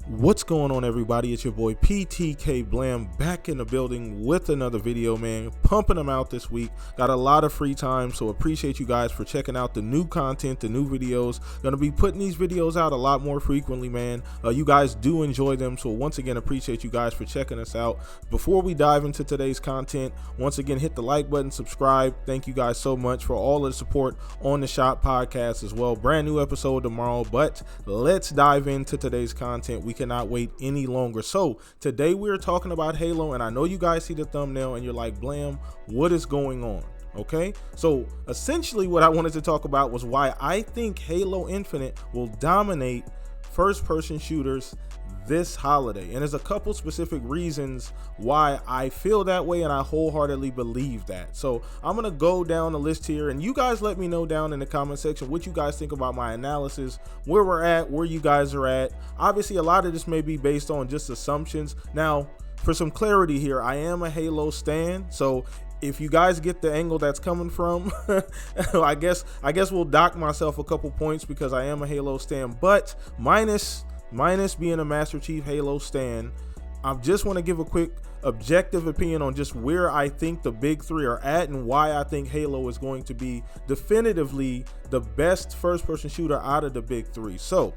What's going on, everybody? It's your boy PTK Blam back in the building with another video, man. Pumping them out this week. Got a lot of free time, so appreciate you guys for checking out the new content, the new videos. Gonna be putting these videos out a lot more frequently, man. You guys do enjoy them, so once again, appreciate you guys for checking us out. Before we dive into today's content, once again, hit the like button, subscribe. Thank you guys so much for all of the support on the Shot Podcast as well. Brand new episode tomorrow, but let's dive into today's content. We cannot wait any longer. So today we're talking about Halo, and I know you guys see the thumbnail and you're like, Blam, what is going on? Okay, so essentially what I wanted to talk about was why I think Halo Infinite will dominate first-person shooters this holiday, and there's a couple specific reasons why I feel that way, and I wholeheartedly believe that. So I'm gonna go down the list here, and you guys let me know down in the comment section what you guys think about my analysis, where we're at, where you guys are at. Obviously, a lot of this may be based on just assumptions. Now, for some clarity here, I am a Halo stan, so if you guys get the angle that's coming from, I guess we'll dock myself a couple points because I am a Halo stan, but minus being a Master Chief Halo stan, I just want to give a quick objective opinion on just where I think the big three are at and why I think Halo is going to be definitively the best first-person shooter out of the big three. So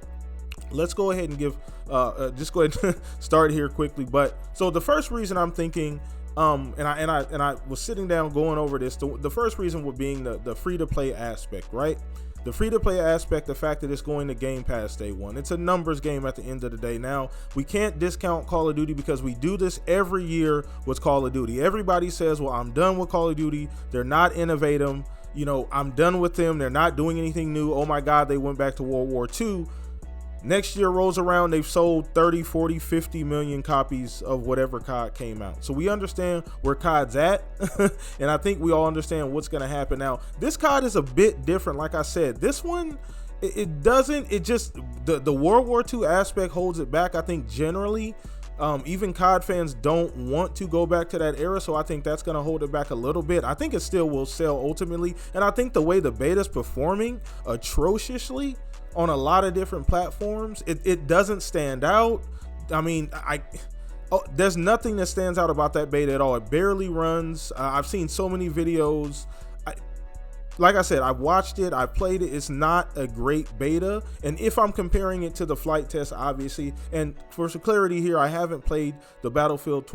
let's go ahead and just go ahead and start here quickly. But so the first reason I'm thinking, and I was sitting down going over this. The first reason would being the free-to-play aspect, right? The free-to-play aspect, the fact that it's going to Game Pass day one. It's a numbers game at the end of the day. Now, we can't discount Call of Duty because we do this every year with Call of Duty. Everybody says, well, I'm done with Call of Duty. They're not innovative. You know, I'm done with them. They're not doing anything new. Oh my God, they went back to World War II. Next year rolls around, they've sold 30, 40, 50 million copies of whatever COD came out. So we understand where COD's at, and I think we all understand what's going to happen. Now, this COD is a bit different. Like I said, this one, the World War II aspect holds it back. I think generally, even COD fans don't want to go back to that era, so I think that's going to hold it back a little bit. I think it still will sell ultimately, and I think the way the beta's performing atrociously on a lot of different platforms, it doesn't stand out. I mean, there's nothing that stands out about that beta at all. It barely runs. I've seen so many videos. Like I said, I've watched it, I've played it. It's not a great beta. And if I'm comparing it to the flight test, obviously, and for some clarity here, I haven't played the Battlefield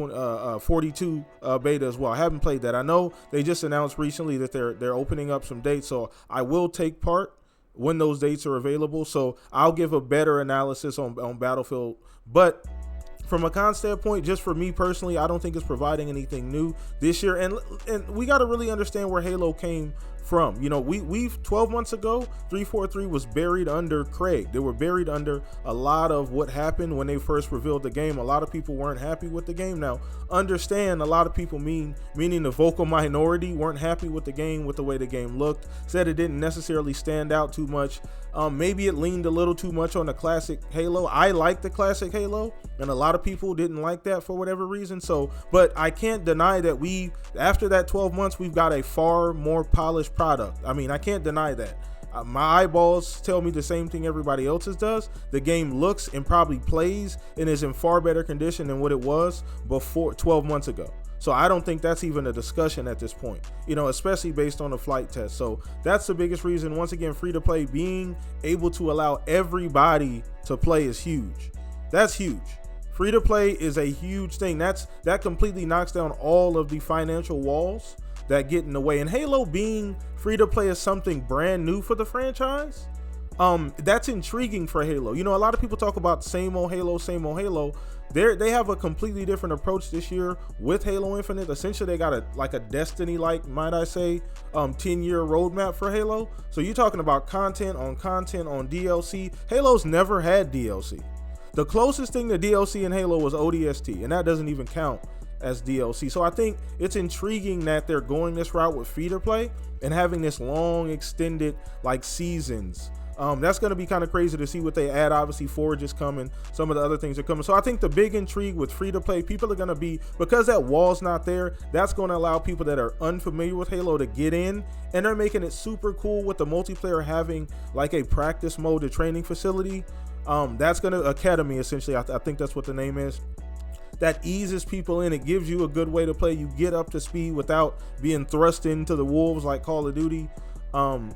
42 beta as well. I haven't played that. I know they just announced recently that they're opening up some dates, so I will take part when those dates are available. So I'll give a better analysis on Battlefield. But from a con standpoint, just for me personally, I don't think it's providing anything new this year. And we got to really understand where Halo came from. You know, we've 12 months ago, 343 was buried under Craig. They were buried under a lot of what happened when they first revealed the game. A lot of people weren't happy with the game. Now, understand, a lot of people, meaning the vocal minority, weren't happy with the game, with the way the game looked, said it didn't necessarily stand out too much. Maybe it leaned a little too much on the classic Halo. I like the classic Halo, and a lot of people didn't like that for whatever reason. So, but I can't deny that after that 12 months, we've got a far more polished product. I mean, I can't deny that. My eyeballs tell me the same thing everybody else's does. The game looks and probably plays and is in far better condition than what it was before 12 months ago. So I don't think that's even a discussion at this point, you know, especially based on the flight test. So that's the biggest reason. Once again, free to play, being able to allow everybody to play is huge. That's huge. Free to play is a huge thing. That completely knocks down all of the financial walls that get in the way. And Halo being free to play is something brand new for the franchise. That's intriguing for Halo. You know, a lot of people talk about same old Halo, same old Halo. They have a completely different approach this year with Halo Infinite. Essentially, they got a Destiny-like, might I say, 10-year roadmap for Halo. So you're talking about content on DLC. Halo's never had DLC. The closest thing to DLC in Halo was ODST, and that doesn't even count as DLC. So I think it's intriguing that they're going this route with free to play and having this long extended like seasons. That's going to be kind of crazy to see what they add. Obviously, Forge is coming. Some of the other things are coming. So I think the big intrigue with free to play, people are going to be, because that wall's not there, that's going to allow people that are unfamiliar with Halo to get in. And they're making it super cool with the multiplayer having like a practice mode, a training facility. That's gonna Academy essentially. I think that's what the name is. That eases people in. It gives you a good way to play. You get up to speed without being thrust into the wolves like Call of Duty.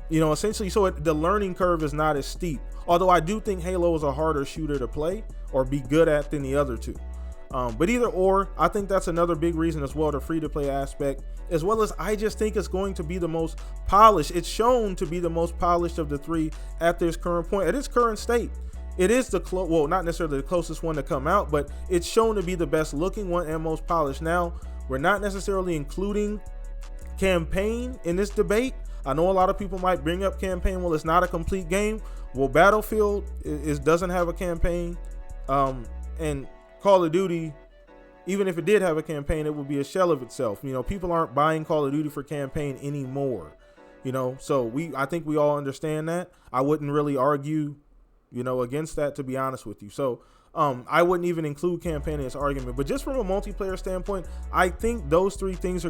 Essentially, so the learning curve is not as steep. Although I do think Halo is a harder shooter to play or be good at than the other two. But either or, I think that's another big reason as well, the free-to-play aspect, as well as I just think it's going to be the most polished. It's shown to be the most polished of the three at this current point, at its current state. It is not necessarily the closest one to come out, but it's shown to be the best looking one and most polished. Now, we're not necessarily including campaign in this debate. I know a lot of people might bring up campaign. Well, it's not a complete game. Well, Battlefield doesn't have a campaign, and Call of Duty, even if it did have a campaign, it would be a shell of itself. People aren't buying Call of Duty for campaign anymore. So I think we all understand that. I wouldn't really argue against that, to be honest with you. So I wouldn't even include campaign in this argument, but just from a multiplayer standpoint, I think those three things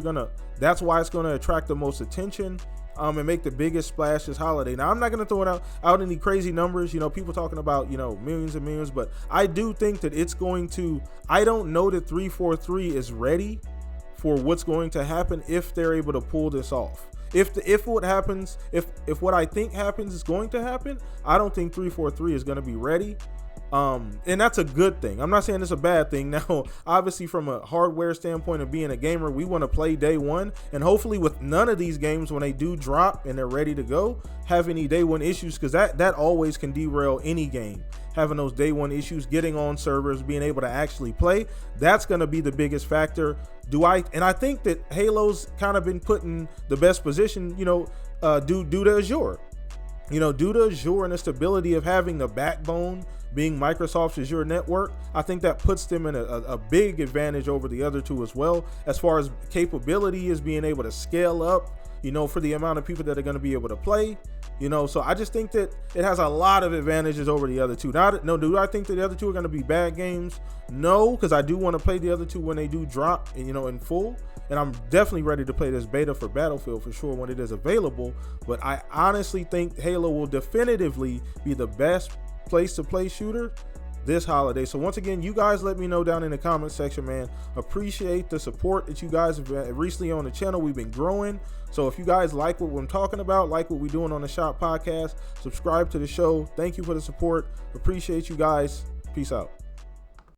that's why it's gonna attract the most attention and make the biggest splash this holiday. Now, I'm not gonna throw it out any crazy numbers, people talking about millions and millions, but I do think that it's going to. I don't know that 343 is ready for what's going to happen if they're able to pull this off. If what I think happens is going to happen, I don't think 343 is going to be ready. And that's a good thing. I'm not saying it's a bad thing. Now, obviously, from a hardware standpoint of being a gamer, we want to play day one, and hopefully with none of these games, when they do drop and they're ready to go, have any day one issues, because that always can derail any game. Having those day one issues, getting on servers, being able to actually play, that's going to be the biggest factor. And I think that Halo's kind of been put in the best position, due to Azure. Due to Azure and the stability of having the backbone being Microsoft's Azure network, I think that puts them in a big advantage over the other two as well, as far as capability is being able to scale up, for the amount of people that are going to be able to play, so I just think that it has a lot of advantages over the other two. Do I think that the other two are going to be bad games? No, because I do want to play the other two when they do drop, in full. And I'm definitely ready to play this beta for Battlefield for sure when it is available. But I honestly think Halo will definitively be the best place to play shooter this holiday. So once again, you guys let me know down in the comment section, man. Appreciate the support that you guys have recently on the channel. We've been growing. So if you guys like what I'm talking about, like what we're doing on the Shop Podcast, subscribe to the show. Thank you for the support. Appreciate you guys. Peace out.